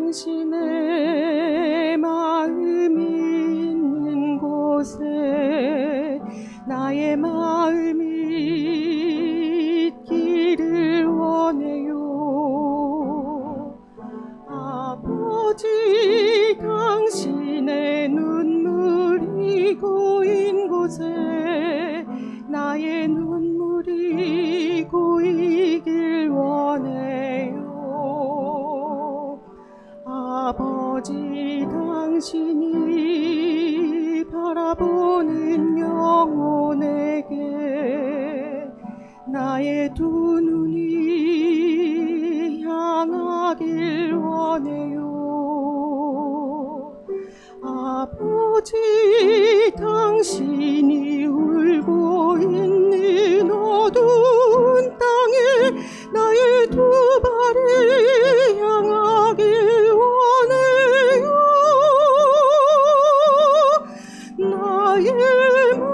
당신의 마음이 있는 곳에 나의 마음이 있기를 원해요. 아버지, 당신의 눈물이 고인 곳에 나의 눈물이 고이길 원해요. 아버지, 당신이 바라보는 영혼에게 나의 두 눈이 향하길 원해요. 아버지, 당신이 울고 있는 어두운 땅에 나의 두 발이 향하길 원해요. 나의 마음이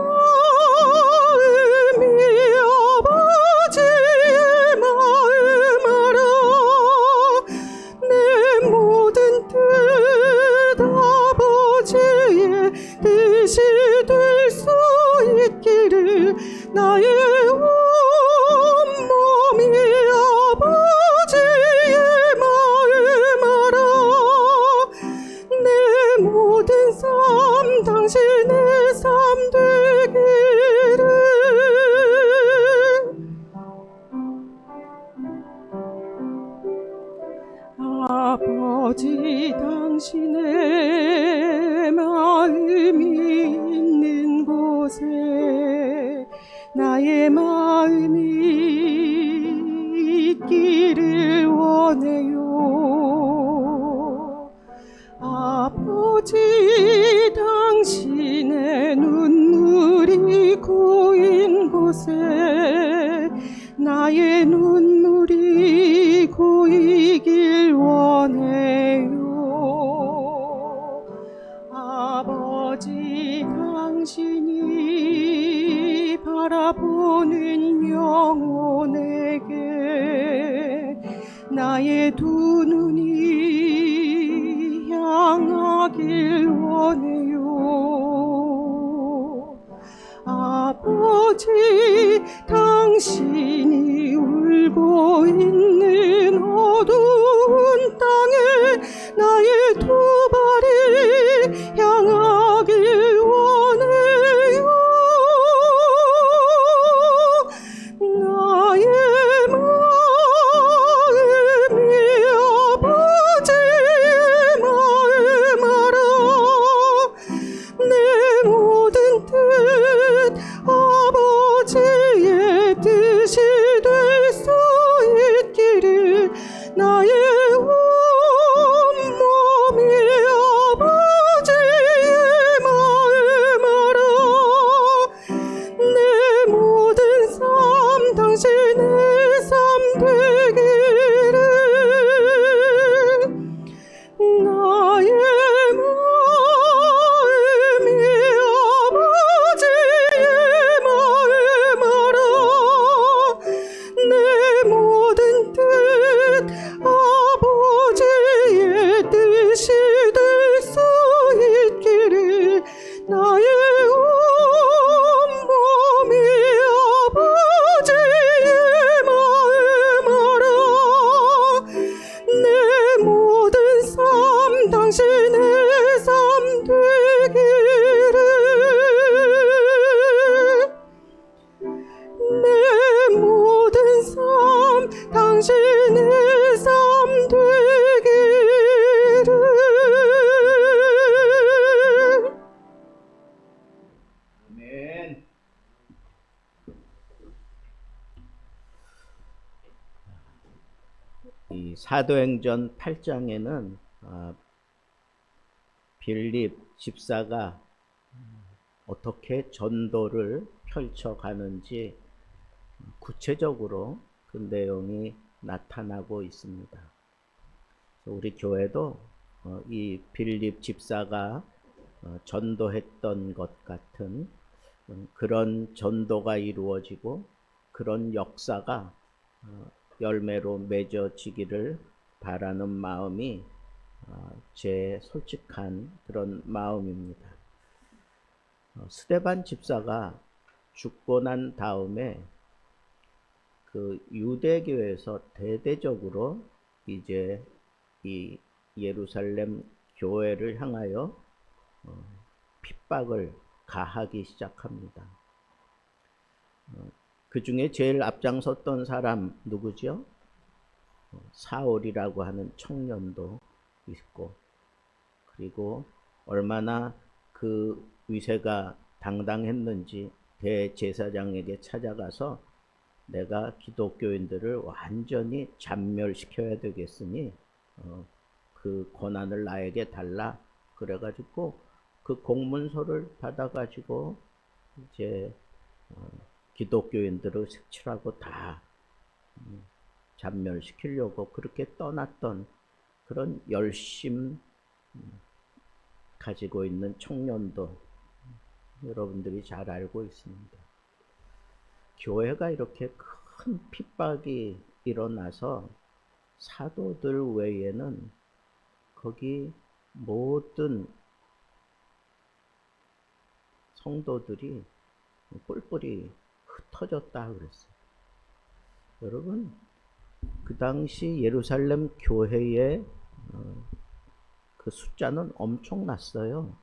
아버지의 마음 알아. 내 모든 뜻 아버지의 뜻이 될 수 있기를 나의 온몸이 아버지의 마음 알아. 내 모든 삶 당신의 삶 되기를. 아버지, 당신의 마음이 있는 곳에 나의 마음이 있기를 원해요. 아버지, 당신의 눈물이 고인 곳에 나의 눈물이 고이길 원해요. 아버지, 당신이 바라보는 영혼에게 나의 두 눈이 향하길 원해요. 아버지, 당신이 울고 있는 어두운 땅에 나의 두 발이 향하길 원해요. 나의 마음이 아버지의 마음 알아. 내 모든 뜻 아버지의 뜻이 될 수 있기를 나의 온몸이 아버지의 마음 알아. 내 모든 삶 당신의 삶 되기를. 나의 마음이 아버지의 마음 알아. 내 모든 뜻 아버지의 뜻이 될 수 있기를 나의 온몸이 아버지의 마음 알아. 내 모든 삶 당신의 삶 되기를. 내 모든 삶 당신의 삶 되기를. 아멘. 이 사도행전 8장에는 빌립 집사가 어떻게 전도를 펼쳐가는지 구체적으로 그 내용이 나타나고 있습니다. 우리 교회도 이 빌립 집사가 전도했던 것 같은 그런 전도가 이루어지고 그런 역사가 열매로 맺어지기를 바라는 마음이 제 솔직한 그런 마음입니다. 스데반 집사가 죽고 난 다음에 그 유대교에서 대대적으로 이제 이 예루살렘 교회를 향하여 핍박을 가하기 시작합니다. 그 중에 제일 앞장섰던 사람 누구죠? 사울이라고 하는 청년도 있고, 그리고 얼마나 그 위세가 당당했는지 대제사장에게 찾아가서 내가 기독교인들을 완전히 잔멸시켜야 되겠으니 그 권한을 나에게 달라. 그래가지고 그 공문서를 받아가지고 이제 기독교인들을 색출하고 다 잔멸시키려고 그렇게 떠났던 그런 열심 가지고 있는 청년도 여러분들이 잘 알고 있습니다. 교회가 이렇게 큰 핍박이 일어나서 사도들 외에는 거기 모든 성도들이 뿔뿔이 흩어졌다 그랬어요. 여러분, 그 당시 예루살렘 교회의 그 숫자는 엄청났어요.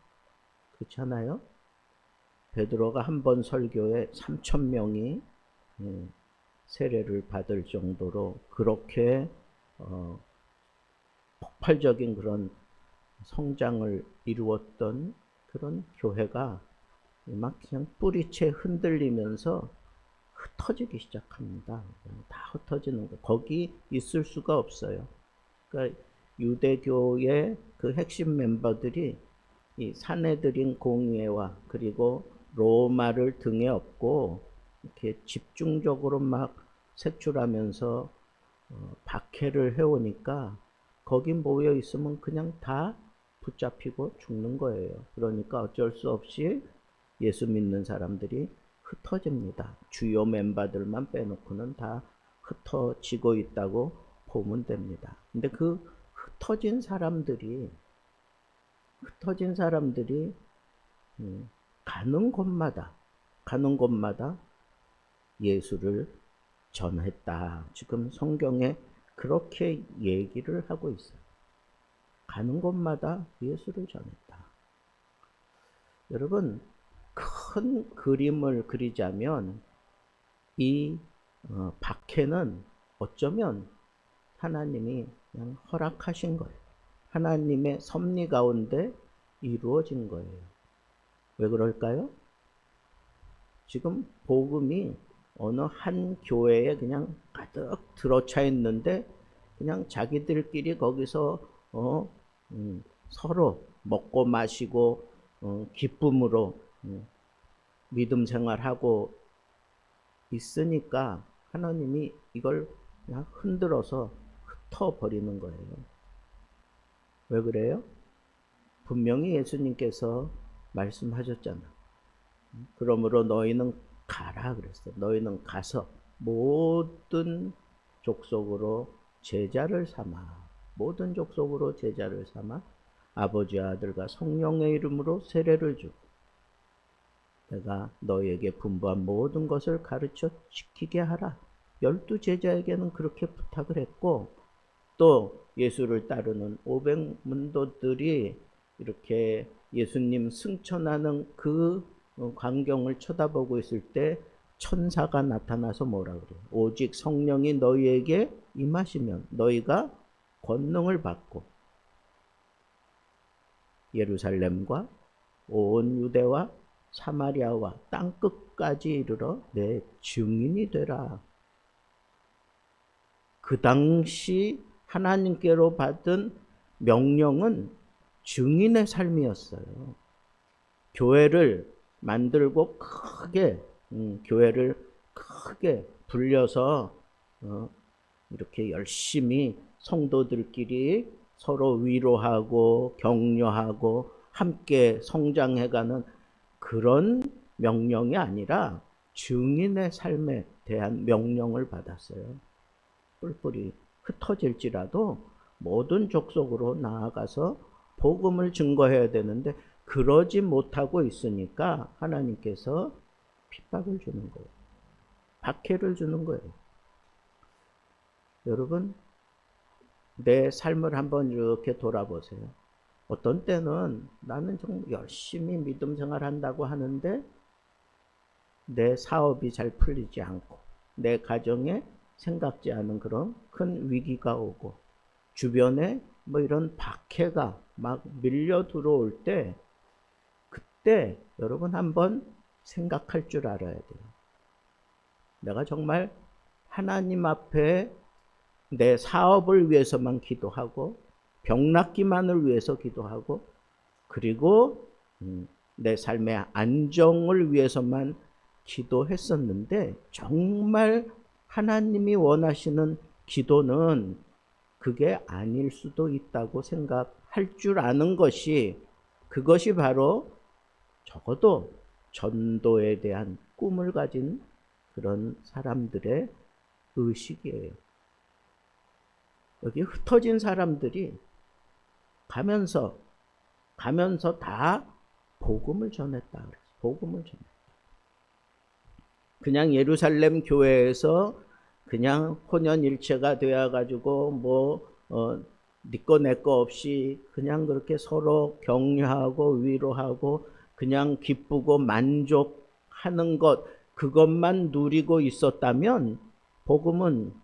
그렇잖아요? 베드로가 한 번 설교에 3,000명이 세례를 받을 정도로 그렇게 폭발적인 그런 성장을 이루었던 그런 교회가 막 그냥 뿌리채 흔들리면서 흩어지기 시작합니다. 다 흩어지는 거. 거기 있을 수가 없어요. 그러니까 유대교의 그 핵심 멤버들이 이 사내들인 공회와 그리고 로마를 등에 업고 이렇게 집중적으로 막 색출하면서 박해를 해오니까 거기 모여 있으면 그냥 다 붙잡히고 죽는 거예요. 그러니까 어쩔 수 없이 예수 믿는 사람들이 흩어집니다. 주요 멤버들만 빼놓고는 다 흩어지고 있다고 보면 됩니다. 근데 그 흩어진 사람들이 가는 곳마다 예수를 전했다. 지금 성경에 그렇게 얘기를 하고 있어요. 가는 곳마다 예수를 전했다. 여러분, 큰 그림을 그리자면 이 박해는 어쩌면 하나님이 그냥 허락하신 거예요. 하나님의 섭리 가운데 이루어진 거예요. 왜 그럴까요? 지금 복음이 어느 한 교회에 그냥 가득 들어차 있는데 그냥 자기들끼리 거기서 서로 먹고 마시고 기쁨으로 믿음 생활하고 있으니까 하나님이 이걸 그냥 흔들어서 흩어버리는 거예요. 왜 그래요? 분명히 예수님께서 말씀하셨잖아. 그러므로 너희는 가라 그랬어요. 너희는 가서 모든 족속으로 제자를 삼아. 모든 족속으로 제자를 삼아 아버지와 아들과 성령의 이름으로 세례를 주고 내가 너희에게 분부한 모든 것을 가르쳐 지키게 하라. 12 제자에게는 그렇게 부탁을 했고 또 예수를 따르는 500문도들이 이렇게 예수님 승천하는 그 광경을 쳐다보고 있을 때 천사가 나타나서 뭐라 그래요? 오직 성령이 너희에게 임하시면 너희가 권능을 받고 예루살렘과 온 유대와 사마리아와 땅끝까지 이르러 내 증인이 되라. 그 당시 하나님께로 받은 명령은 증인의 삶이었어요. 교회를 만들고 교회를 크게 불려서 이렇게 열심히 성도들끼리 서로 위로하고 격려하고 함께 성장해가는 그런 명령이 아니라 증인의 삶에 대한 명령을 받았어요. 뿔뿔이 흩어질지라도 모든 족속으로 나아가서 복음을 증거해야 되는데 그러지 못하고 있으니까 하나님께서 핍박을 주는 거예요. 박해를 주는 거예요. 여러분, 내 삶을 한번 이렇게 돌아보세요. 어떤 때는 나는 좀 열심히 믿음 생활한다고 하는데 내 사업이 잘 풀리지 않고 내 가정에 생각지 않은 그런 큰 위기가 오고 주변에 뭐 이런 박해가 막 밀려 들어올 때 그때 여러분 한번 생각할 줄 알아야 돼요. 내가 정말 하나님 앞에 내 사업을 위해서만 기도하고 병낫기만을 위해서 기도하고 그리고 내 삶의 안정을 위해서만 기도했었는데 정말 하나님이 원하시는 기도는 그게 아닐 수도 있다고 생각할 줄 아는 것이 그것이 바로 적어도 전도에 대한 꿈을 가진 그런 사람들의 의식이에요. 여기 흩어진 사람들이 가면서 다 복음을 전했다 그랬어요. 복음을 전했다. 그냥 예루살렘 교회에서 그냥 혼연일체가 되어가지고 니꺼 내꺼 없이 그냥 그렇게 서로 격려하고 위로하고 그냥 기쁘고 만족하는 것 그것만 누리고 있었다면 복음은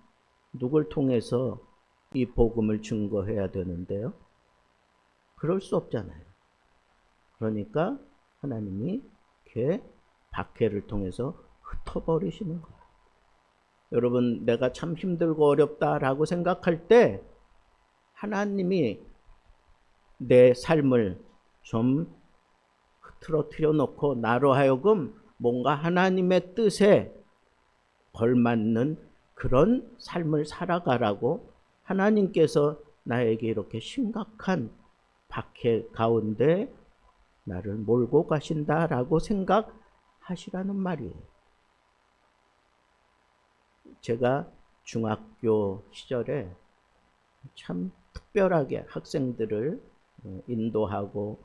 누굴 통해서 이 복음을 증거해야 되는데요. 그럴 수 없잖아요. 그러니까 하나님이 이렇게 박해를 통해서 흩어버리시는 거예요. 여러분, 내가 참 힘들고 어렵다라고 생각할 때 하나님이 내 삶을 좀 흐트러뜨려 놓고 나로 하여금 뭔가 하나님의 뜻에 걸맞는 그런 삶을 살아가라고 하나님께서 나에게 이렇게 심각한 박해 가운데 나를 몰고 가신다라고 생각하시라는 말이에요. 제가 중학교 시절에 참 특별하게 학생들을 인도하고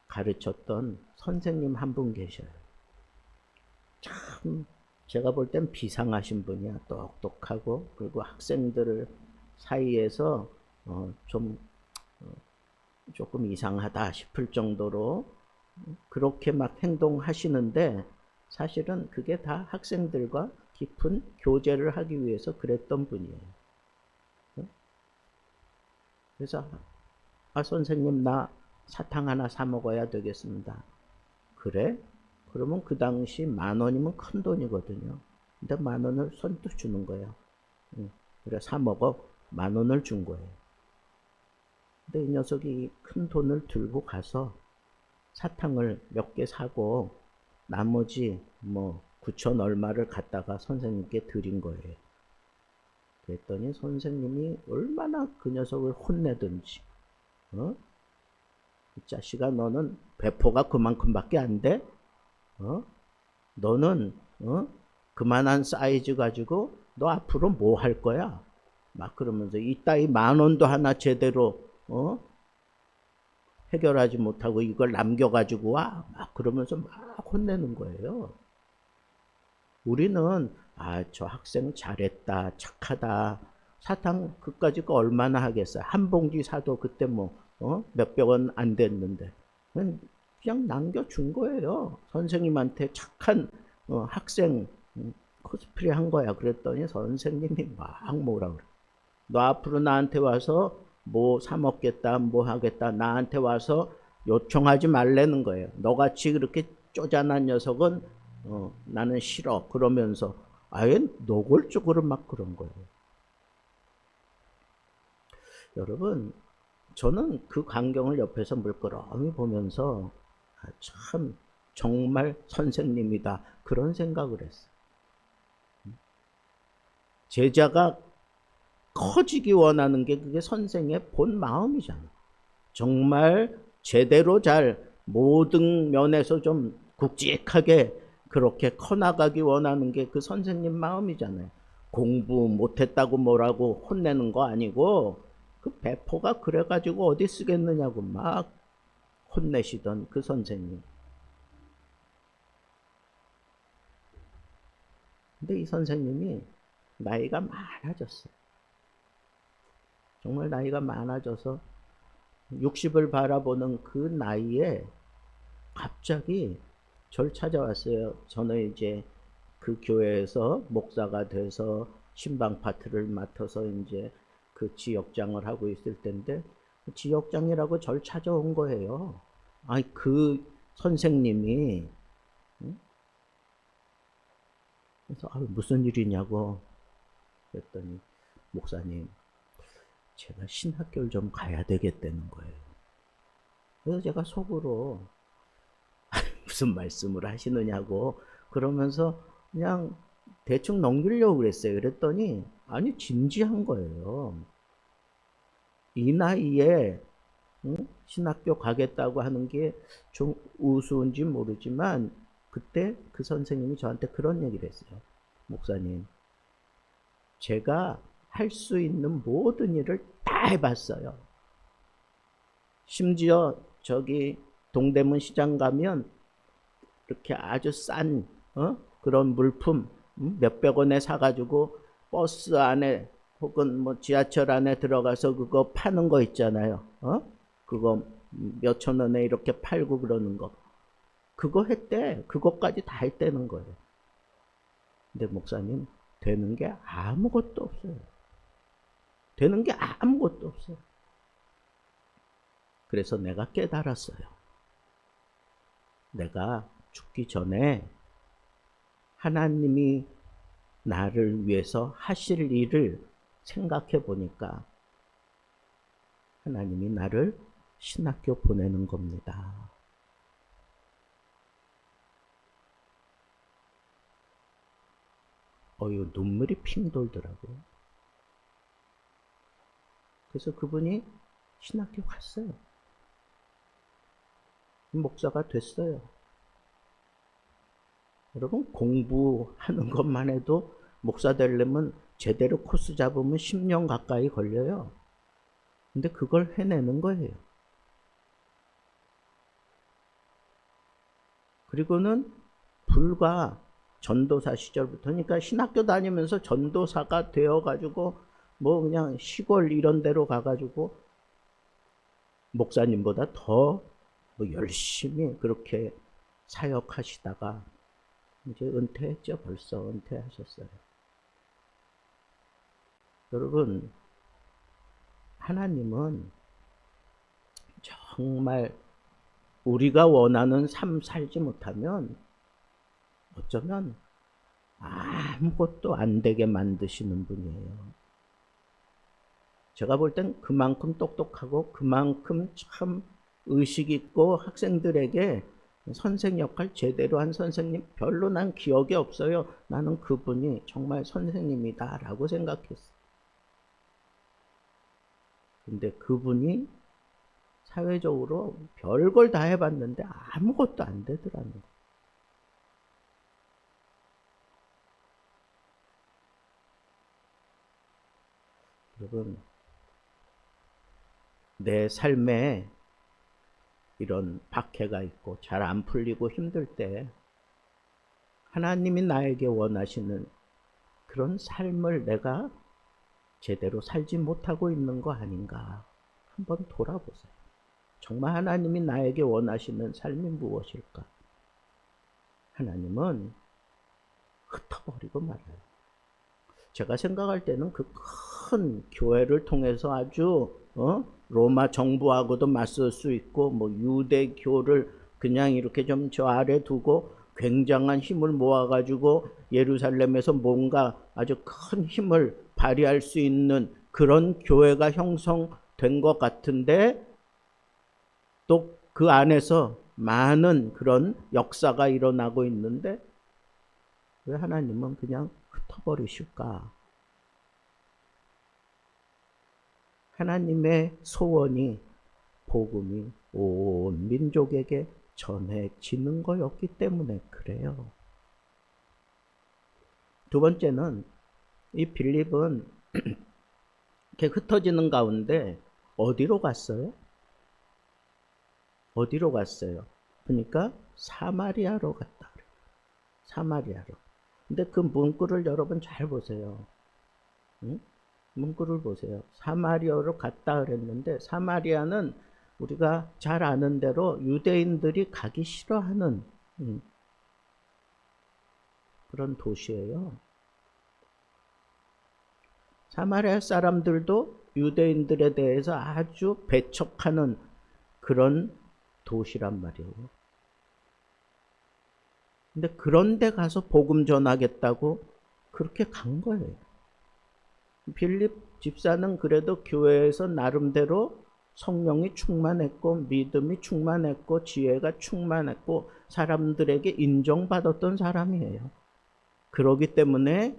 가르쳤던 선생님 한 분 계셔요. 참 제가 볼 땐 비상하신 분이야. 똑똑하고 그리고 학생들 사이에서 조금 이상하다 싶을 정도로 그렇게 막 행동하시는데 사실은 그게 다 학생들과 깊은 교제를 하기 위해서 그랬던 분이에요. 그래서 선생님 나 사탕 하나 사 먹어야 되겠습니다. 그래? 그러면 그 당시 10,000원이면 큰 돈이거든요. 근데 10,000원을 선뜻 주는 거예요. 그래 사 먹어 10,000원을 준 거예요. 근데 이 녀석이 큰 돈을 들고 가서 사탕을 몇 개 사고 나머지 9,000 얼마를 갖다가 선생님께 드린 거예요. 그랬더니 선생님이 얼마나 그 녀석을 혼내든지 이 자식아 너는 배포가 그만큼밖에 안 돼? 너는 그만한 사이즈 가지고 너 앞으로 뭐 할 거야? 막 그러면서 이따위 10,000원도 하나 제대로 해결하지 못하고 이걸 남겨가지고 와? 막 그러면서 막 혼내는 거예요. 우리는 저 학생 잘했다, 착하다. 사탕 그까짓 거 얼마나 하겠어요? 한 봉지 사도 그때 몇백 원 안 됐는데 그냥 남겨준 거예요. 선생님한테 착한 학생 코스프레 한 거야. 그랬더니 선생님이 막 뭐라 그래. 너 앞으로 나한테 와서 뭐 사 먹겠다, 뭐 하겠다, 나한테 와서 요청하지 말라는 거예요. 너같이 그렇게 쪼잔한 녀석은 나는 싫어. 그러면서 아예 노골적으로 막 그런 거예요. 여러분, 저는 그 광경을 옆에서 물끄러미 보면서 참 정말 선생님이다 그런 생각을 했어요. 제자가 커지기 원하는 게 그게 선생의 본 마음이잖아. 정말 제대로 잘 모든 면에서 좀 굵직하게 그렇게 커나가기 원하는 게 그 선생님 마음이잖아요. 공부 못했다고 뭐라고 혼내는 거 아니고 그 배포가 그래가지고 어디 쓰겠느냐고 막 혼내시던 그 선생님. 근데 이 선생님이 나이가 많아졌어요. 정말 나이가 많아져서 60을 바라보는 그 나이에 갑자기 절 찾아왔어요. 저는 이제 그 교회에서 목사가 돼서 신방 파트를 맡아서 이제 그 지역장을 하고 있을 때인데 지역장이라고 절 찾아온 거예요. 아니 그 선생님이 그래서 무슨 일이냐고 그랬더니 목사님 제가 신학교를 좀 가야 되겠다는 거예요. 그래서 제가 속으로 무슨 말씀을 하시느냐고 그러면서 그냥 대충 넘기려고 그랬어요. 그랬더니 아니 진지한 거예요. 이 나이에 신학교 가겠다고 하는 게 좀 우스운지 모르지만 그때 그 선생님이 저한테 그런 얘기를 했어요. 목사님, 제가 할 수 있는 모든 일을 다 해봤어요. 심지어 저기 동대문 시장 가면 이렇게 아주 싼 그런 물품 몇백 원에 사가지고 버스 안에 혹은 뭐 지하철 안에 들어가서 그거 파는 거 있잖아요. 그거 몇천 원에 이렇게 팔고 그러는 거. 그거 했대. 그것까지 다 했다는 거예요. 근데 목사님 되는 게 아무것도 없어요. 되는 게 아무것도 없어요. 그래서 내가 깨달았어요. 내가 죽기 전에 하나님이 나를 위해서 하실 일을 생각해 보니까 하나님이 나를 신학교 보내는 겁니다. 이거 눈물이 핑 돌더라고요. 그래서 그분이 신학교 갔어요. 목사가 됐어요. 여러분 공부하는 것만 해도 목사 되려면 제대로 코스 잡으면 10년 가까이 걸려요. 근데 그걸 해내는 거예요. 그리고는 불과 전도사 시절부터 그러니까 신학교 다니면서 전도사가 되어가지고 뭐 그냥 시골 이런 데로 가가지고 목사님보다 더 뭐 열심히 그렇게 사역하시다가 이제 은퇴했죠. 벌써 은퇴하셨어요. 여러분 하나님은 정말 우리가 원하는 삶 살지 못하면 어쩌면 아무것도 안 되게 만드시는 분이에요. 제가 볼 땐 그만큼 똑똑하고 그만큼 참 의식 있고 학생들에게 선생 역할 제대로 한 선생님 별로 난 기억이 없어요. 나는 그분이 정말 선생님이다 라고 생각했어요. 근데 그분이 사회적으로 별걸 다 해봤는데 아무것도 안 되더라는 거예요. 여러분 내 삶에 이런 박해가 있고 잘 안 풀리고 힘들 때 하나님이 나에게 원하시는 그런 삶을 내가 제대로 살지 못하고 있는 거 아닌가 한번 돌아보세요. 정말 하나님이 나에게 원하시는 삶이 무엇일까? 하나님은 흩어버리고 말아요. 제가 생각할 때는 그 큰 교회를 통해서 아주 로마 정부하고도 맞설 수 있고 뭐 유대교를 그냥 이렇게 좀 저 아래 두고 굉장한 힘을 모아가지고 예루살렘에서 뭔가 아주 큰 힘을 발휘할 수 있는 그런 교회가 형성된 것 같은데 또 그 안에서 많은 그런 역사가 일어나고 있는데 왜 하나님은 그냥 흩어버리실까? 하나님의 소원이 복음이 온 민족에게 전해지는 거였기 때문에 그래요. 두 번째는 이 빌립은 이렇게 흩어지는 가운데 어디로 갔어요? 어디로 갔어요? 그러니까 사마리아로 갔다. 사마리아로. 근데 그 문구를 여러분 잘 보세요. 응? 문구를 보세요. 사마리아로 갔다 그랬는데 사마리아는 우리가 잘 아는 대로 유대인들이 가기 싫어하는 그런 도시예요. 사마리아 사람들도 유대인들에 대해서 아주 배척하는 그런 도시란 말이에요. 근데 그런 데 가서 복음 전하겠다고 그렇게 간 거예요. 빌립 집사는 그래도 교회에서 나름대로 성령이 충만했고 믿음이 충만했고 지혜가 충만했고 사람들에게 인정받았던 사람이에요. 그러기 때문에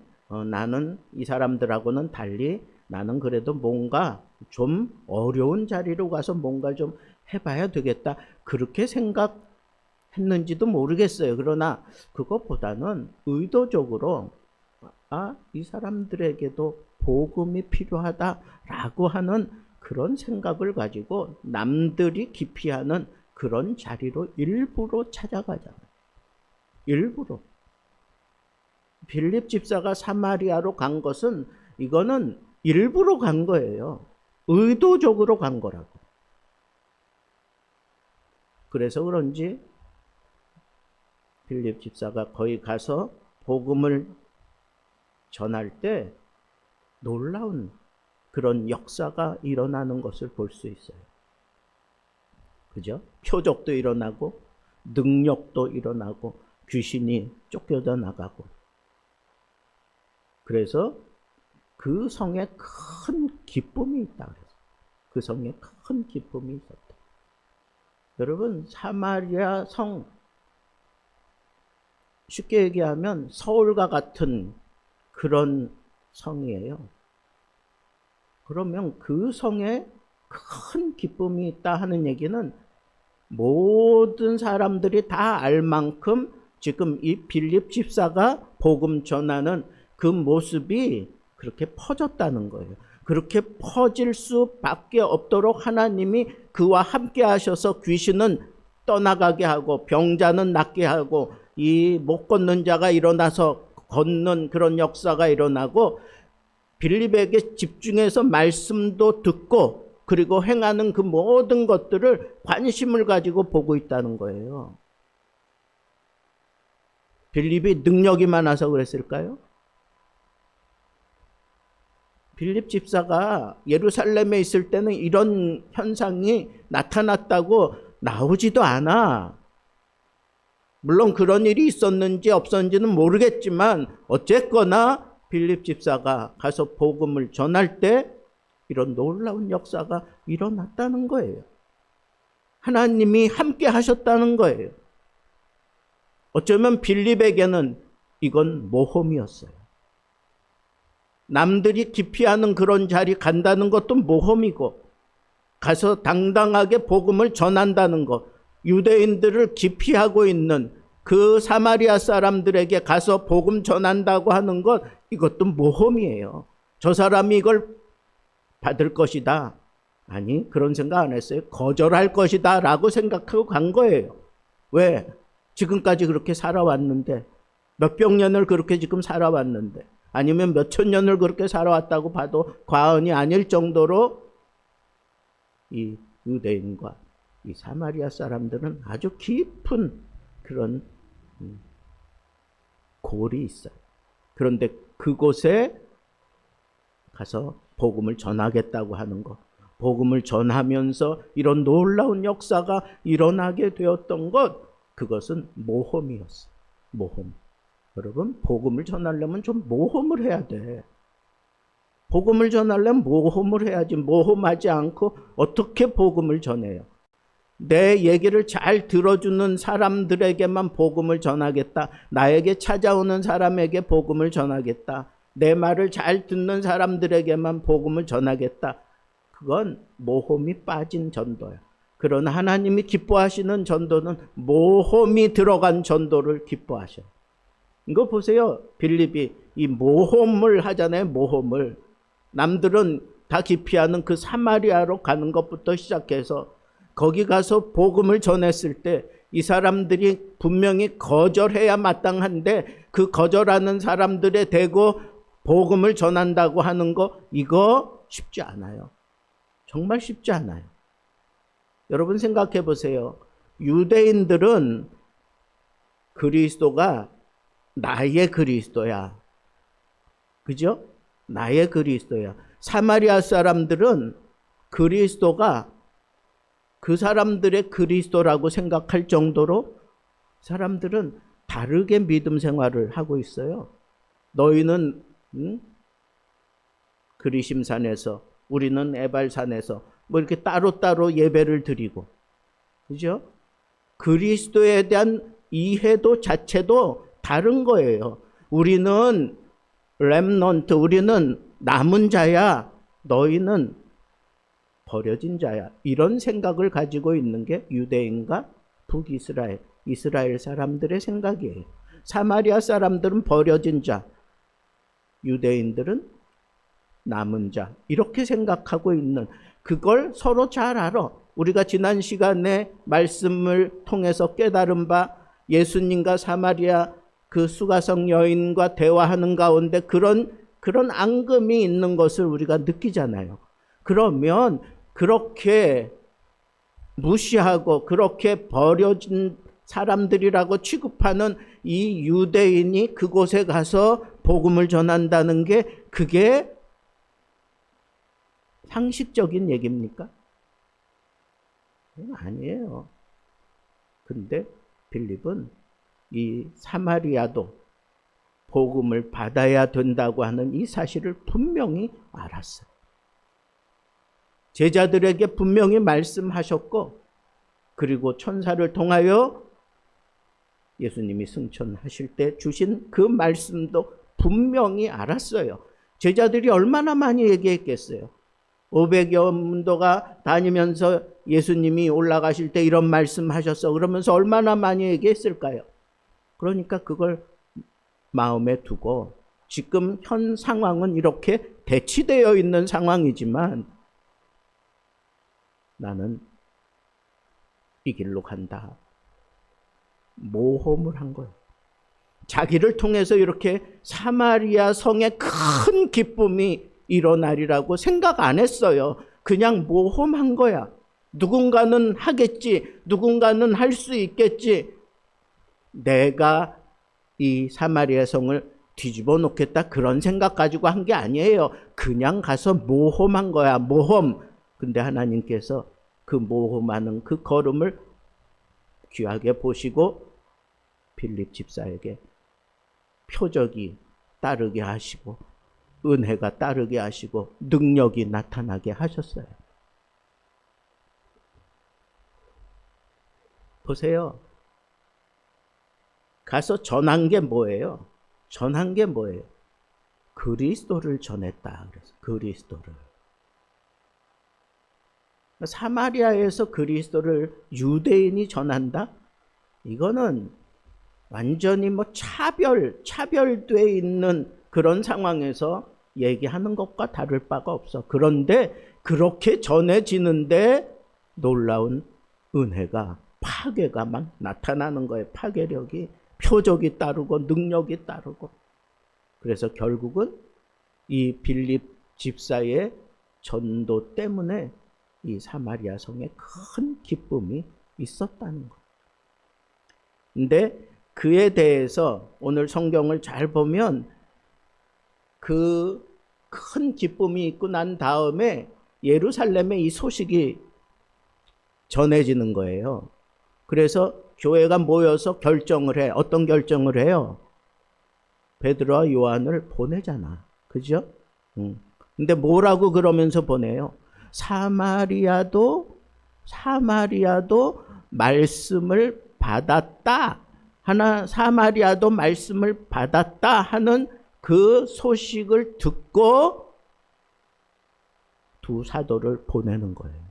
나는 이 사람들하고는 달리 나는 그래도 뭔가 좀 어려운 자리로 가서 뭔가 좀 해봐야 되겠다. 그렇게 생각했는지도 모르겠어요. 그러나 그것보다는 의도적으로 이 사람들에게도 복음이 필요하다라고 하는 그런 생각을 가지고 남들이 기피하는 그런 자리로 일부러 찾아가잖아요. 일부러. 빌립 집사가 사마리아로 간 것은 이거는 일부러 간 거예요. 의도적으로 간 거라고. 그래서 그런지 빌립 집사가 거기 가서 복음을 전할 때 놀라운 그런 역사가 일어나는 것을 볼 수 있어요. 그죠? 표적도 일어나고 능력도 일어나고 귀신이 쫓겨져 나가고. 그래서 그 성에 큰 기쁨이 있다 그래서 그 성에 큰 기쁨이 있었다. 여러분 사마리아 성 쉽게 얘기하면 서울과 같은 그런 성이에요. 그러면 그 성에 큰 기쁨이 있다 하는 얘기는 모든 사람들이 다 알 만큼 지금 이 빌립 집사가 복음 전하는 그 모습이 그렇게 퍼졌다는 거예요. 그렇게 퍼질 수밖에 없도록 하나님이 그와 함께 하셔서 귀신은 떠나가게 하고 병자는 낫게 하고 이 못 걷는 자가 일어나서 걷는 그런 역사가 일어나고 빌립에게 집중해서 말씀도 듣고 그리고 행하는 그 모든 것들을 관심을 가지고 보고 있다는 거예요. 빌립이 능력이 많아서 그랬을까요? 빌립 집사가 예루살렘에 있을 때는 이런 현상이 나타났다고 나오지도 않아. 물론 그런 일이 있었는지 없었는지는 모르겠지만 어쨌거나 빌립 집사가 가서 복음을 전할 때 이런 놀라운 역사가 일어났다는 거예요. 하나님이 함께 하셨다는 거예요. 어쩌면 빌립에게는 이건 모험이었어요. 남들이 기피하는 그런 자리 간다는 것도 모험이고 가서 당당하게 복음을 전한다는 것, 유대인들을 기피하고 있는 그 사마리아 사람들에게 가서 복음 전한다고 하는 것, 이것도 모험이에요. 저 사람이 이걸 받을 것이다. 아니, 그런 생각 안 했어요. 거절할 것이다 라고 생각하고 간 거예요. 왜? 지금까지 그렇게 살아왔는데, 몇백 년을 그렇게 지금 살아왔는데, 아니면 몇천 년을 그렇게 살아왔다고 봐도 과언이 아닐 정도로 이 유대인과 이 사마리아 사람들은 아주 깊은 그런 골이 있어요. 그런데 그곳에 가서 복음을 전하겠다고 하는 것, 복음을 전하면서 이런 놀라운 역사가 일어나게 되었던 것, 그것은 모험이었어요. 모험. 여러분, 복음을 전하려면 좀 모험을 해야 돼. 복음을 전하려면 모험을 해야지. 모험하지 않고 어떻게 복음을 전해요? 내 얘기를 잘 들어주는 사람들에게만 복음을 전하겠다. 나에게 찾아오는 사람에게 복음을 전하겠다. 내 말을 잘 듣는 사람들에게만 복음을 전하겠다. 그건 모험이 빠진 전도야. 그러나 하나님이 기뻐하시는 전도는 모험이 들어간 전도를 기뻐하셔요. 이거 보세요. 빌립이 이 모험을 하잖아요. 모험을. 남들은 다 기피하는 그 사마리아로 가는 것부터 시작해서 거기 가서 복음을 전했을 때 이 사람들이 분명히 거절해야 마땅한데 그 거절하는 사람들에 대고 복음을 전한다고 하는 거, 이거 쉽지 않아요. 정말 쉽지 않아요. 여러분 생각해 보세요. 유대인들은 그리스도가 나의 그리스도야. 그죠? 나의 그리스도야. 사마리아 사람들은 그리스도가 그 사람들의 그리스도라고 생각할 정도로 사람들은 다르게 믿음 생활을 하고 있어요. 너희는 그리심산에서, 우리는 에발산에서 뭐 이렇게 따로따로 예배를 드리고, 그죠? 그리스도에 대한 이해도 자체도 다른 거예요. 우리는 렘넌트, 우리는 남은 자야, 너희는 버려진 자야. 이런 생각을 가지고 있는 게 유대인과 북이스라엘, 이스라엘 사람들의 생각이에요. 사마리아 사람들은 버려진 자, 유대인들은 남은 자, 이렇게 생각하고 있는, 그걸 서로 잘 알아. 우리가 지난 시간에 말씀을 통해서 깨달은 바, 예수님과 사마리아 그 수가성 여인과 대화하는 가운데 그런 앙금이 있는 것을 우리가 느끼잖아요. 그러면 그렇게 무시하고 그렇게 버려진 사람들이라고 취급하는 이 유대인이 그곳에 가서 복음을 전한다는 게, 그게 상식적인 얘기입니까? 아니에요. 근데 빌립은 이 사마리아도 복음을 받아야 된다고 하는 이 사실을 분명히 알았어요. 제자들에게 분명히 말씀하셨고, 그리고 천사를 통하여 예수님이 승천하실 때 주신 그 말씀도 분명히 알았어요. 제자들이 얼마나 많이 얘기했겠어요. 500여 문도가 다니면서 예수님이 올라가실 때 이런 말씀하셨어 그러면서 얼마나 많이 얘기했을까요? 그러니까 그걸 마음에 두고, 지금 현 상황은 이렇게 대치되어 있는 상황이지만 나는 이 길로 간다. 모험을 한 거예요. 자기를 통해서 이렇게 사마리아 성에 큰 기쁨이 일어나리라고 생각 안 했어요. 그냥 모험한 거야. 누군가는 하겠지, 누군가는 할 수 있겠지, 내가 이 사마리아 성을 뒤집어 놓겠다, 그런 생각 가지고 한 게 아니에요. 그냥 가서 모험한 거야. 모험. 근데 하나님께서 그 모험하는 그 걸음을 귀하게 보시고 빌립 집사에게 표적이 따르게 하시고 은혜가 따르게 하시고 능력이 나타나게 하셨어요. 보세요. 가서 전한 게 뭐예요? 전한 게 뭐예요? 그리스도를 전했다. 그래서 그리스도를. 사마리아에서 그리스도를 유대인이 전한다? 이거는 완전히 뭐 차별돼 있는 그런 상황에서 얘기하는 것과 다를 바가 없어. 그런데 그렇게 전해지는데 놀라운 은혜가, 파괴가 막 나타나는 거예요. 파괴력이, 표적이 따르고 능력이 따르고. 그래서 결국은 이 빌립 집사의 전도 때문에 이 사마리아 성에 큰 기쁨이 있었다는 거예요. 근데 그에 대해서 오늘 성경을 잘 보면 그 큰 기쁨이 있고 난 다음에 예루살렘에 이 소식이 전해지는 거예요. 그래서 교회가 모여서 결정을 해. 어떤 결정을 해요? 베드로와 요한을 보내잖아. 그죠? 근데 뭐라고 그러면서 보내요? 사마리아도 말씀을 받았다. 사마리아도 말씀을 받았다 하는 그 소식을 듣고 두 사도를 보내는 거예요.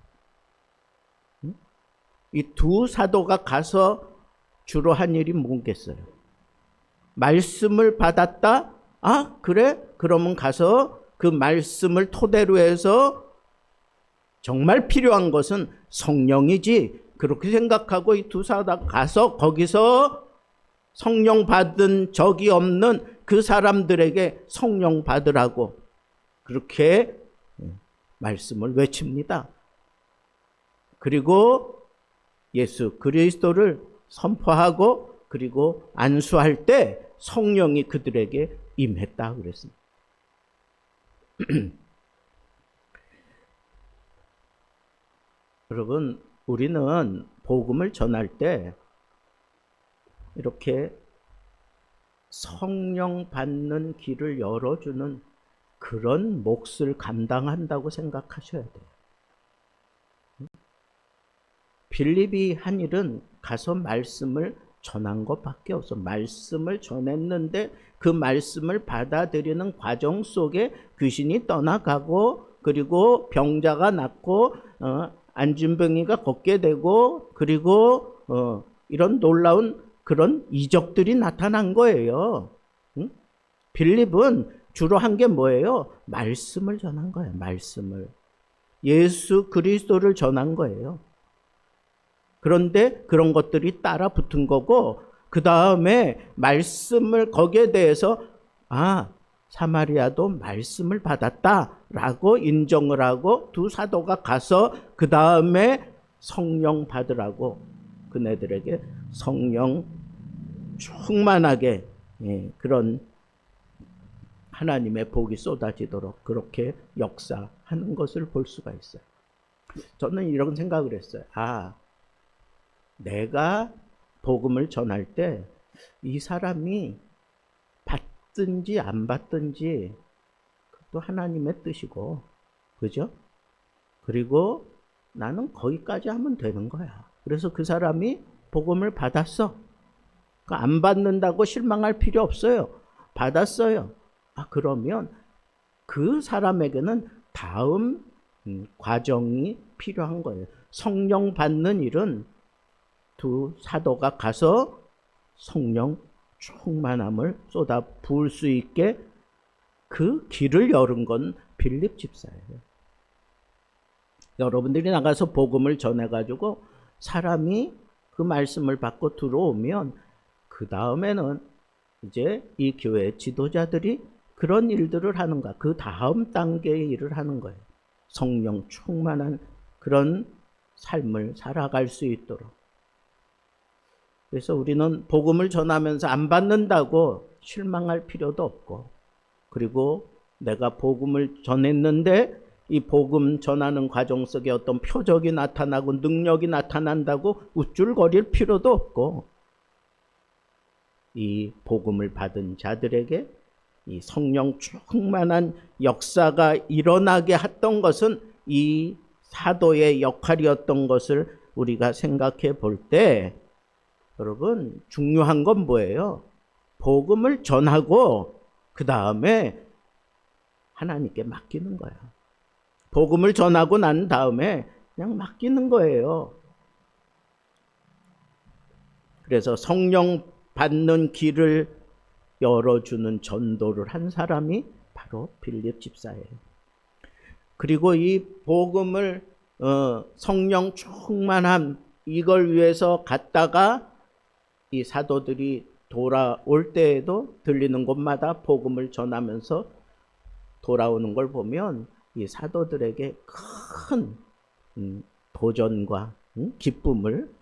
이 두 사도가 가서 주로 한 일이 뭐겠어요? 말씀을 받았다? 아, 그래? 그러면 가서 그 말씀을 토대로 해서 정말 필요한 것은 성령이지, 그렇게 생각하고 이 두 사도가 가서 거기서 성령 받은 적이 없는 그 사람들에게 성령 받으라고 그렇게 말씀을 외칩니다. 그리고 예수 그리스도를 선포하고 그리고 안수할 때 성령이 그들에게 임했다 그랬습니다. 여러분, 우리는 복음을 전할 때 이렇게 성령 받는 길을 열어주는 그런 몫을 감당한다고 생각하셔야 돼요. 빌립이 한 일은 가서 말씀을 전한 것밖에 없어. 말씀을 전했는데 그 말씀을 받아들이는 과정 속에 귀신이 떠나가고 그리고 병자가 낫고 안진병이가 걷게 되고 그리고 이런 놀라운 그런 이적들이 나타난 거예요. 응? 빌립은 주로 한 게 뭐예요? 말씀을 전한 거예요. 말씀을. 예수 그리스도를 전한 거예요. 그런데 그런 것들이 따라 붙은 거고 그 다음에 말씀을 거기에 대해서 사마리아도 말씀을 받았다라고 인정을 하고 두 사도가 가서 그 다음에 성령 받으라고 그네들에게 성령 충만하게 그런 하나님의 복이 쏟아지도록 그렇게 역사하는 것을 볼 수가 있어요. 저는 이런 생각을 했어요. 내가 복음을 전할 때 이 사람이 받든지 안 받든지 그것도 하나님의 뜻이고, 그죠? 그리고 나는 거기까지 하면 되는 거야. 그래서 그 사람이 복음을 받았어. 안 받는다고 실망할 필요 없어요. 받았어요. 그러면 그 사람에게는 다음 과정이 필요한 거예요. 성령 받는 일은 두 사도가 가서 성령 충만함을 쏟아 부을 수 있게 그 길을 열은 건 빌립 집사예요. 여러분들이 나가서 복음을 전해가지고 사람이 그 말씀을 받고 들어오면 그 다음에는 이제 이 교회 지도자들이 그런 일들을 하는가, 그 다음 단계의 일을 하는 거예요. 성령 충만한 그런 삶을 살아갈 수 있도록. 그래서 우리는 복음을 전하면서 안 받는다고 실망할 필요도 없고, 그리고 내가 복음을 전했는데 이 복음 전하는 과정 속에 어떤 표적이 나타나고 능력이 나타난다고 우쭐거릴 필요도 없고, 이 복음을 받은 자들에게 이 성령 충만한 역사가 일어나게 했던 것은 이 사도의 역할이었던 것을 우리가 생각해 볼 때, 여러분, 중요한 건 뭐예요? 복음을 전하고 그 다음에 하나님께 맡기는 거야. 복음을 전하고 난 다음에 그냥 맡기는 거예요. 그래서 성령 받는 길을 열어주는 전도를 한 사람이 바로 빌립 집사예요. 그리고 이 복음을 성령 충만함 이걸 위해서 갔다가 이 사도들이 돌아올 때에도 들리는 곳마다 복음을 전하면서 돌아오는 걸 보면 이 사도들에게 큰 도전과 기쁨을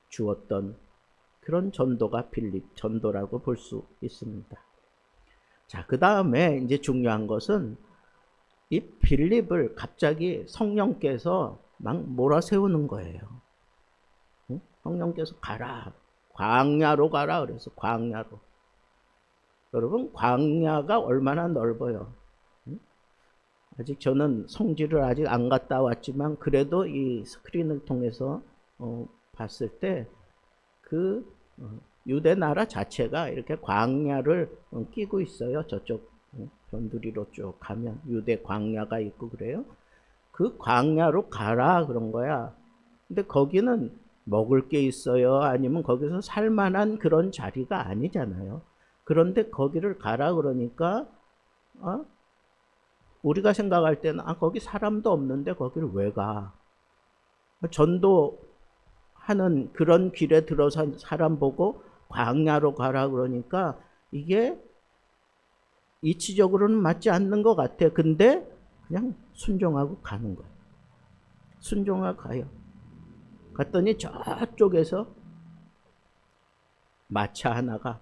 주었던 그런 전도가 빌립 전도라고 볼 수 있습니다. 자, 그 다음에 이제 중요한 것은 이 빌립을 갑자기 성령께서 막 몰아세우는 거예요. 성령께서 가라, 광야로 가라 그래서 광야로. 여러분, 광야가 얼마나 넓어요. 아직 저는 성지를 아직 안 갔다 왔지만 그래도 이 스크린을 통해서 봤을 때 그 유대 나라 자체가 이렇게 광야를 끼고 있어요. 저쪽 변두리로 쭉 가면 유대 광야가 있고 그래요. 그 광야로 가라 그런 거야. 근데 거기는 먹을 게 있어요? 아니면 거기서 살 만한 그런 자리가 아니잖아요. 그런데 거기를 가라 그러니까 우리가 생각할 때는 거기 사람도 없는데 거기를 왜 가? 전도하는 그런 길에 들어서 사람 보고 광야로 가라 그러니까 이게 이치적으로는 맞지 않는 것 같아. 근데 그냥 순종하고 가는 거예요. 순종하고 가요. 갔더니 저쪽에서 마차 하나가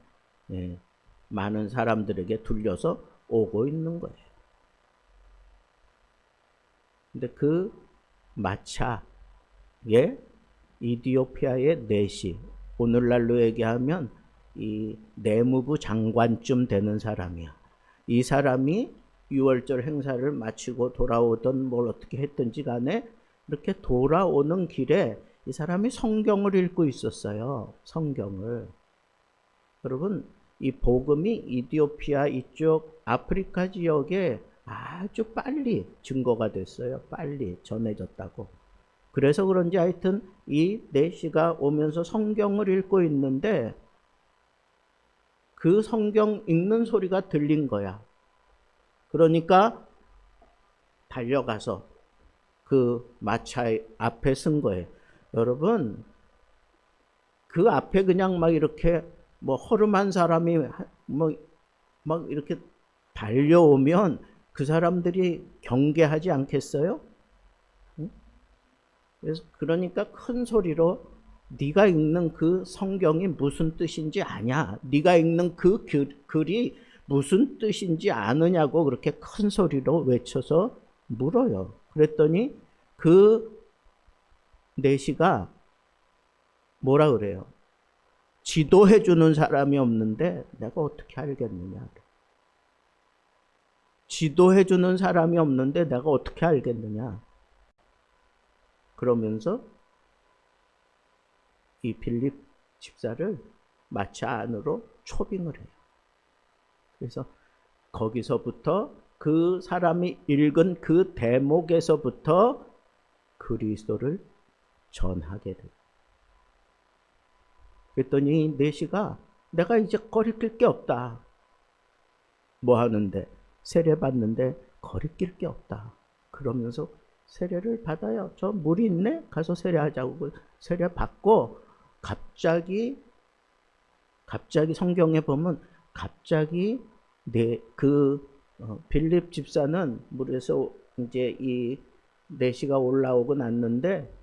많은 사람들에게 둘려서 오고 있는 거예요. 근데 그 마차에 이디오피아의 내시, 오늘날로 얘기하면 이 내무부 장관쯤 되는 사람이야. 이 사람이 6월절 행사를 마치고 돌아오던 뭘 어떻게 했든지 간에 이렇게 돌아오는 길에 이 사람이 성경을 읽고 있었어요. 성경을. 여러분, 이 복음이 이디오피아 이쪽 아프리카 지역에 아주 빨리 증거가 됐어요. 빨리 전해졌다고. 그래서 그런지 하여튼 이 내시가 오면서 성경을 읽고 있는데 그 성경 읽는 소리가 들린 거야. 그러니까 달려가서 그 마차 앞에 쓴 거예요. 여러분, 그 앞에 그냥 막 이렇게 뭐 허름한 사람이 막 이렇게 달려오면 그 사람들이 경계하지 않겠어요? 그래서 그러니까 큰 소리로 네가 읽는 그 성경이 무슨 뜻인지 아냐? 네가 읽는 그 글이 무슨 뜻인지 아느냐고 그렇게 큰 소리로 외쳐서 물어요. 그랬더니 그 내시가 뭐라 그래요? 지도해 주는 사람이 없는데 내가 어떻게 알겠느냐? 지도해 주는 사람이 없는데 내가 어떻게 알겠느냐? 그러면서 이 빌립 집사를 마차 안으로 초빙을 해요. 그래서 거기서부터 그 사람이 읽은 그 대목에서부터 그리스도를 전하게 돼요. 그랬더니 내시가 내가 이제 거리낄 게 없다. 뭐 하는데? 세례 받는데 거리낄 게 없다. 그러면서 세례를 받아요. 저 물이 있네? 가서 세례하자고. 세례 받고 갑자기 성경에 보면 갑자기 빌립 집사는 물에서 이제 이 내시가 올라오고 났는데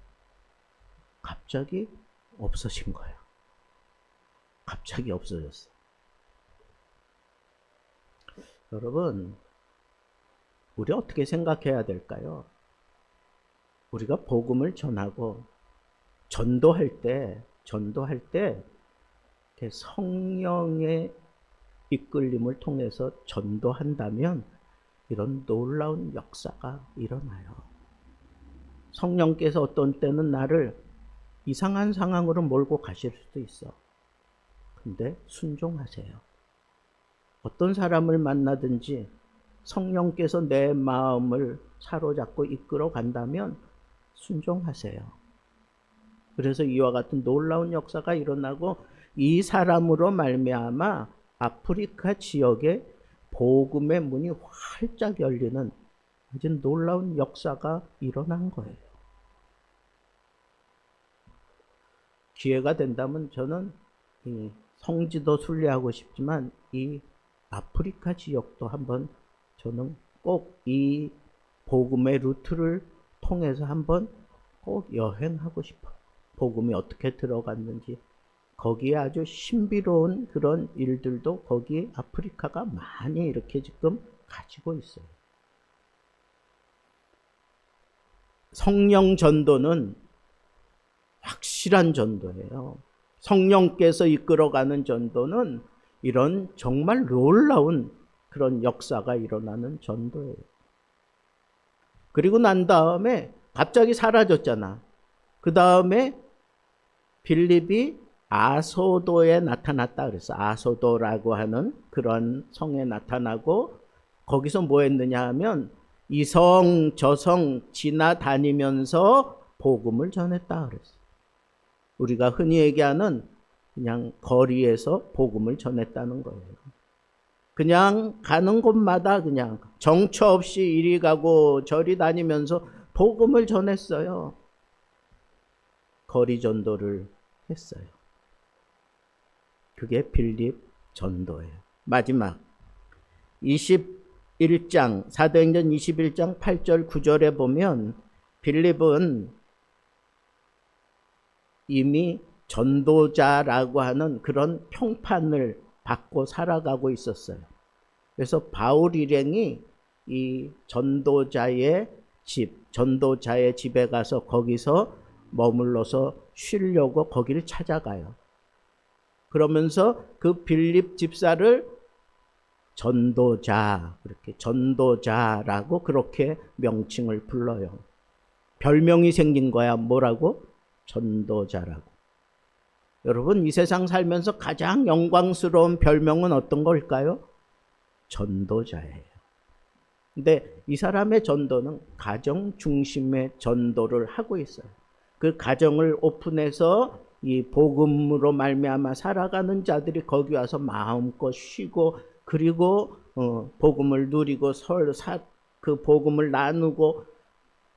갑자기 없어진 거예요. 갑자기 없어졌어. 여러분, 우리 어떻게 생각해야 될까요? 우리가 복음을 전하고 전도할 때 성령의 이끌림을 통해서 전도한다면 이런 놀라운 역사가 일어나요. 성령께서 어떤 때는 나를 이상한 상황으로 몰고 가실 수도 있어. 근데 순종하세요. 어떤 사람을 만나든지 성령께서 내 마음을 사로잡고 이끌어 간다면 순종하세요. 그래서 이와 같은 놀라운 역사가 일어나고 이 사람으로 말미암아 아프리카 지역에 복음의 문이 활짝 열리는 아주 놀라운 역사가 일어난 거예요. 기회가 된다면 저는 이 성지도 순례하고 싶지만 이 아프리카 지역도 한번 저는 꼭 이 복음의 루트를 통해서 한번 꼭 여행하고 싶어요. 복음이 어떻게 들어갔는지 거기에 아주 신비로운 그런 일들도 거기 아프리카가 많이 이렇게 지금 가지고 있어요. 성령 전도는 확실한 전도예요. 성령께서 이끌어가는 전도는 이런 정말 놀라운 그런 역사가 일어나는 전도예요. 그리고 난 다음에 갑자기 사라졌잖아. 그 다음에 빌립이 아소도에 나타났다 그랬어. 아소도라고 하는 그런 성에 나타나고 거기서 뭐 했느냐 하면 이 성 저 성 지나다니면서 복음을 전했다 그랬어. 우리가 흔히 얘기하는 그냥 거리에서 복음을 전했다는 거예요. 그냥 가는 곳마다 그냥 정처 없이 이리 가고 저리 다니면서 복음을 전했어요. 거리 전도를 했어요. 그게 빌립 전도예요. 마지막 21장 사도행전 21장 8절 9절에 보면 빌립은 이미 전도자라고 하는 그런 평판을 받고 살아가고 있었어요. 그래서 바울 일행이 이 전도자의 집에 가서 거기서 머물러서 쉬려고 거기를 찾아가요. 그러면서 그 빌립 집사를 전도자라고 그렇게 명칭을 불러요. 별명이 생긴 거야. 뭐라고? 전도자라고. 여러분, 이 세상 살면서 가장 영광스러운 별명은 어떤 걸까요? 전도자예요. 근데 이 사람의 전도는 가정 중심의 전도를 하고 있어요. 그 가정을 오픈해서 이 복음으로 말미암아 살아가는 자들이 거기 와서 마음껏 쉬고 그리고 복음을 누리고 그 복음을 나누고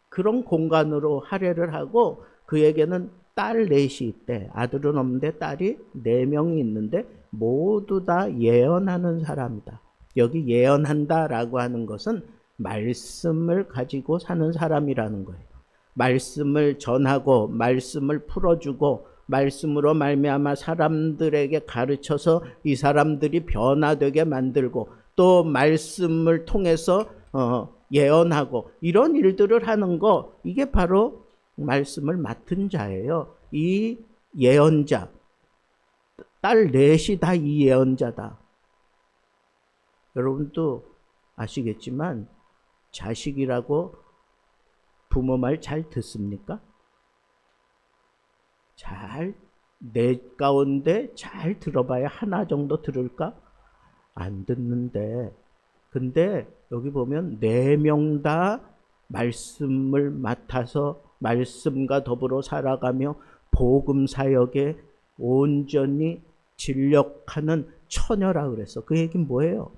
그런 공간으로 할애를 하고 그에게는 딸 넷이 있대. 아들은 없는데 딸이 4명이 있는데 모두 다 예언하는 사람이다. 여기 예언한다라고 하는 것은 말씀을 가지고 사는 사람이라는 거예요. 말씀을 전하고 말씀을 풀어주고 말씀으로 말미암아 사람들에게 가르쳐서 이 사람들이 변화되게 만들고 또 말씀을 통해서 예언하고 이런 일들을 하는 거, 이게 바로 말씀을 맡은 자예요. 이 예언자, 딸 넷이 다 이 예언자다. 여러분도 아시겠지만 자식이라고 부모 말 잘 듣습니까? 내 가운데 잘 들어봐야 하나 정도 들을까? 안 듣는데. 근데 여기 보면 4명 다 말씀을 맡아서 말씀과 더불어 살아가며 복음 사역에 온전히 진력하는 처녀라 그랬어. 그 얘기는 뭐예요?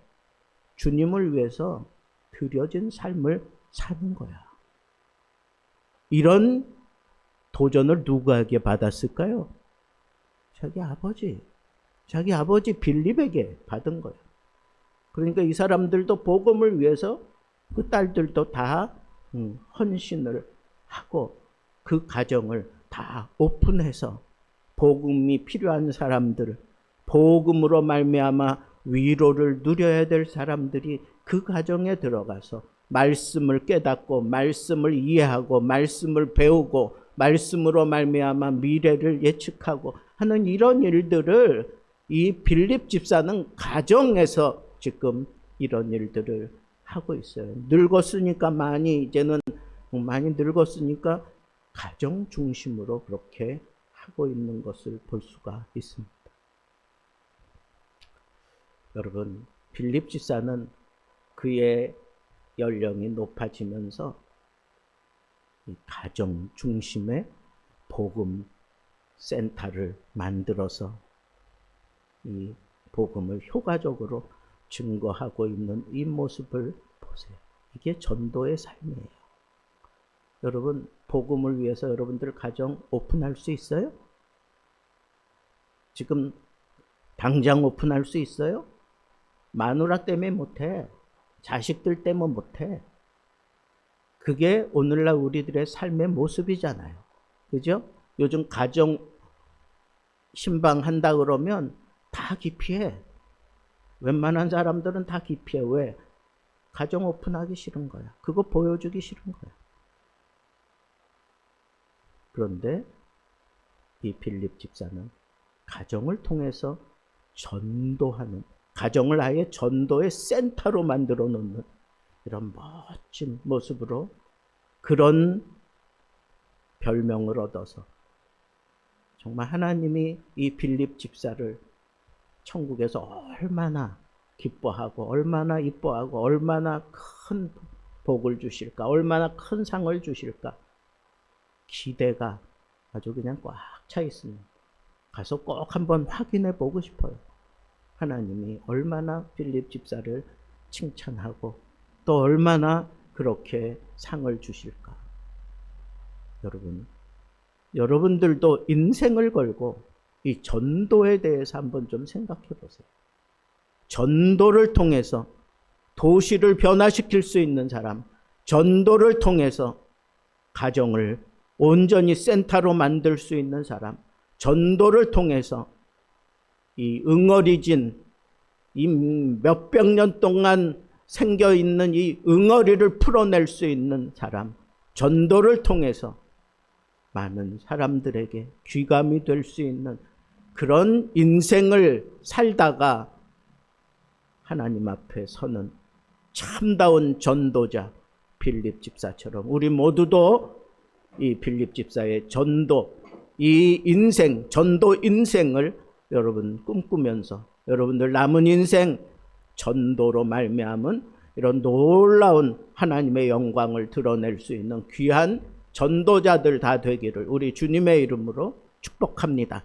주님을 위해서 드려진 삶을 사는 거야. 이런 도전을 누구에게 받았을까요? 자기 아버지 빌립에게 받은 거예요. 그러니까 이 사람들도 복음을 위해서 그 딸들도 다 헌신을 하고 그 가정을 다 오픈해서 복음이 필요한 사람들, 복음으로 말미암아 위로를 누려야 될 사람들이 그 가정에 들어가서 말씀을 깨닫고 말씀을 이해하고 말씀을 배우고 말씀으로 말미암아 미래를 예측하고 하는 이런 일들을 이 빌립 집사는 가정에서 지금 이런 일들을 하고 있어요. 늙었으니까 이제는 많이 늙었으니까 가정 중심으로 그렇게 하고 있는 것을 볼 수가 있습니다. 여러분, 빌립 집사는 그의 연령이 높아지면서 이 가정 중심의 복음 센터를 만들어서 이 복음을 효과적으로 증거하고 있는 이 모습을 보세요. 이게 전도의 삶이에요. 여러분, 복음을 위해서 여러분들 가정 오픈할 수 있어요? 지금 당장 오픈할 수 있어요? 마누라 때문에 못해. 자식들 때문에 못해. 그게 오늘날 우리들의 삶의 모습이잖아요. 그죠? 요즘 가정 신방한다 그러면 다 기피해. 웬만한 사람들은 다 기피해. 왜? 가정 오픈하기 싫은 거야. 그거 보여주기 싫은 거야. 그런데 이 빌립 집사는 가정을 통해서 전도하는, 가정을 아예 전도의 센터로 만들어 놓는 이런 멋진 모습으로 그런 별명을 얻어서 정말 하나님이 이 빌립 집사를 천국에서 얼마나 기뻐하고 얼마나 이뻐하고 얼마나 큰 복을 주실까, 얼마나 큰 상을 주실까 기대가 아주 그냥 꽉 차 있습니다. 가서 꼭 한번 확인해 보고 싶어요. 하나님이 얼마나 빌립 집사를 칭찬하고 또 얼마나 그렇게 상을 주실까. 여러분, 여러분들도 인생을 걸고 이 전도에 대해서 한번 좀 생각해 보세요. 전도를 통해서 도시를 변화시킬 수 있는 사람, 전도를 통해서 가정을 온전히 센터로 만들 수 있는 사람, 전도를 통해서 이 응어리진 이 몇백 년 동안 생겨 있는 이 응어리를 풀어낼 수 있는 사람, 전도를 통해서 많은 사람들에게 귀감이 될 수 있는 그런 인생을 살다가 하나님 앞에 서는 참다운 전도자 빌립 집사처럼 우리 모두도 이 빌립 집사의 전도, 이 인생, 전도 인생을 여러분 꿈꾸면서 여러분들 남은 인생 전도로 말미암은 이런 놀라운 하나님의 영광을 드러낼 수 있는 귀한 전도자들 다 되기를 우리 주님의 이름으로 축복합니다.